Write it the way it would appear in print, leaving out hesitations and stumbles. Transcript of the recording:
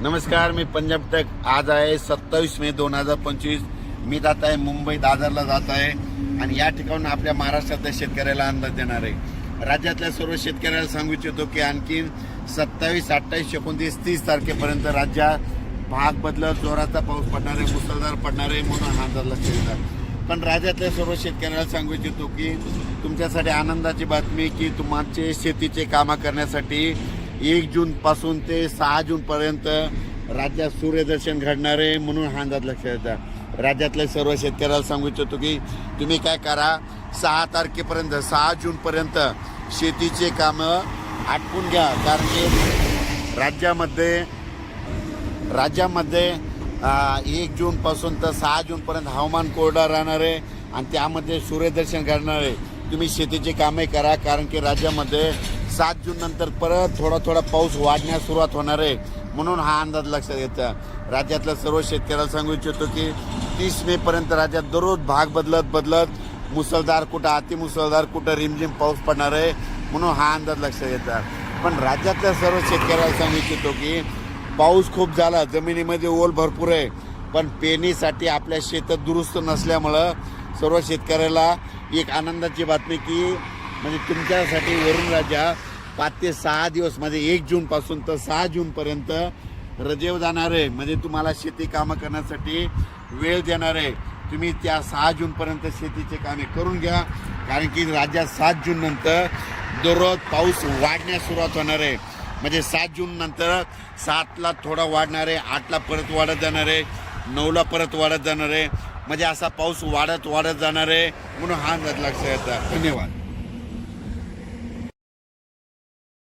नमस्कार, मी पंजाब तक. आज आहे 27 मे 2025. मी जात आहे मुंबई दादरला जात आहे आणि या ठिकाणून आपल्या महाराष्ट्रातल्या शेतकऱ्याला अंदाज देणार आहे. राज्यातल्या सर्व शेतकऱ्याला सांगू इच्छितो की आणखीन 27, 28, 29, 30 तारखेपर्यंत राज्यात भाग बदलत जोराचा पाऊस पडणार आहे, मुसळधार पडणार आहे म्हणून हा अंदाज लक्षात येतात. पण राज्यातल्या सर्व शेतकऱ्याला सांगू इच्छितो की तुमच्यासाठी आनंदाची बातमी की तुमचे शेतीचे कामं करण्यासाठी 1 जूनपासून ते 6 जूनपर्यंत राज्यात सूर्यदर्शन घडणार आहे म्हणून हा अंदाज लक्षात येतात. राज्यातल्या सर्व शेतकऱ्याला सांगू इच्छितो की तुम्ही काय करा, 6 तारखेपर्यंत 6 जूनपर्यंत शेतीचे कामं आटपून घ्या. कारण की राज्यामध्ये 1 जूनपासून तर 6 जूनपर्यंत हवामान कोरडा राहणार आहे आणि त्यामध्ये सूर्यदर्शन घडणार आहे. तुम्ही शेतीचे कामे करा, कारण की राज्यामध्ये 7 जून नंतर परत थोडा पाऊस वाढण्यास सुरुवात होणार आहे म्हणून हा अंदाज लक्षात येतो. राज्यातल्या सर्व शेतकऱ्याला सांगू इच्छितो की 30 मे पर्यंत राज्यात दररोज भाग बदलत मुसळधार, कुठं अतिमुसळधार, कुठं रिमझिम पाऊस पडणार आहे म्हणून हा अंदाज लक्षात येतात. पण राज्यातल्या सर्व शेतकऱ्याला सांगू इच्छितो की पाऊस खूप झाला, जमिनीमध्ये ओल भरपूर आहे, पण पेरणीसाठी आपल्या शेतात दुरुस्त नसल्यामुळं सर्व शेतकऱ्याला एक आनंदाची बातमी की म्हणजे तुमच्यासाठी वरून राज्या 5 ते 6 दिवस म्हणजे 1 जूनपासून तर 6 जूनपर्यंत रजेवर जाणार आहे. म्हणजे तुम्हाला शेती कामं करण्यासाठी वेळ देणार आहे. तुम्ही त्या 6 जूनपर्यंत शेतीचे कामे करून घ्या, कारण की राज्यात 7 जून नंतर दररोज पाऊस वाढण्यास सुरुवात होणार आहे. म्हणजे 7 जून नंतर 7ला थोडा वाढणार आहे, 8ला परत वाढत जाणार आहे, 9ला परत वाढत जाणार आहे. म्हणजे असा पाऊस वाढत जाणार आहे म्हणून हा अंदाज लक्षात येतात. धन्यवाद.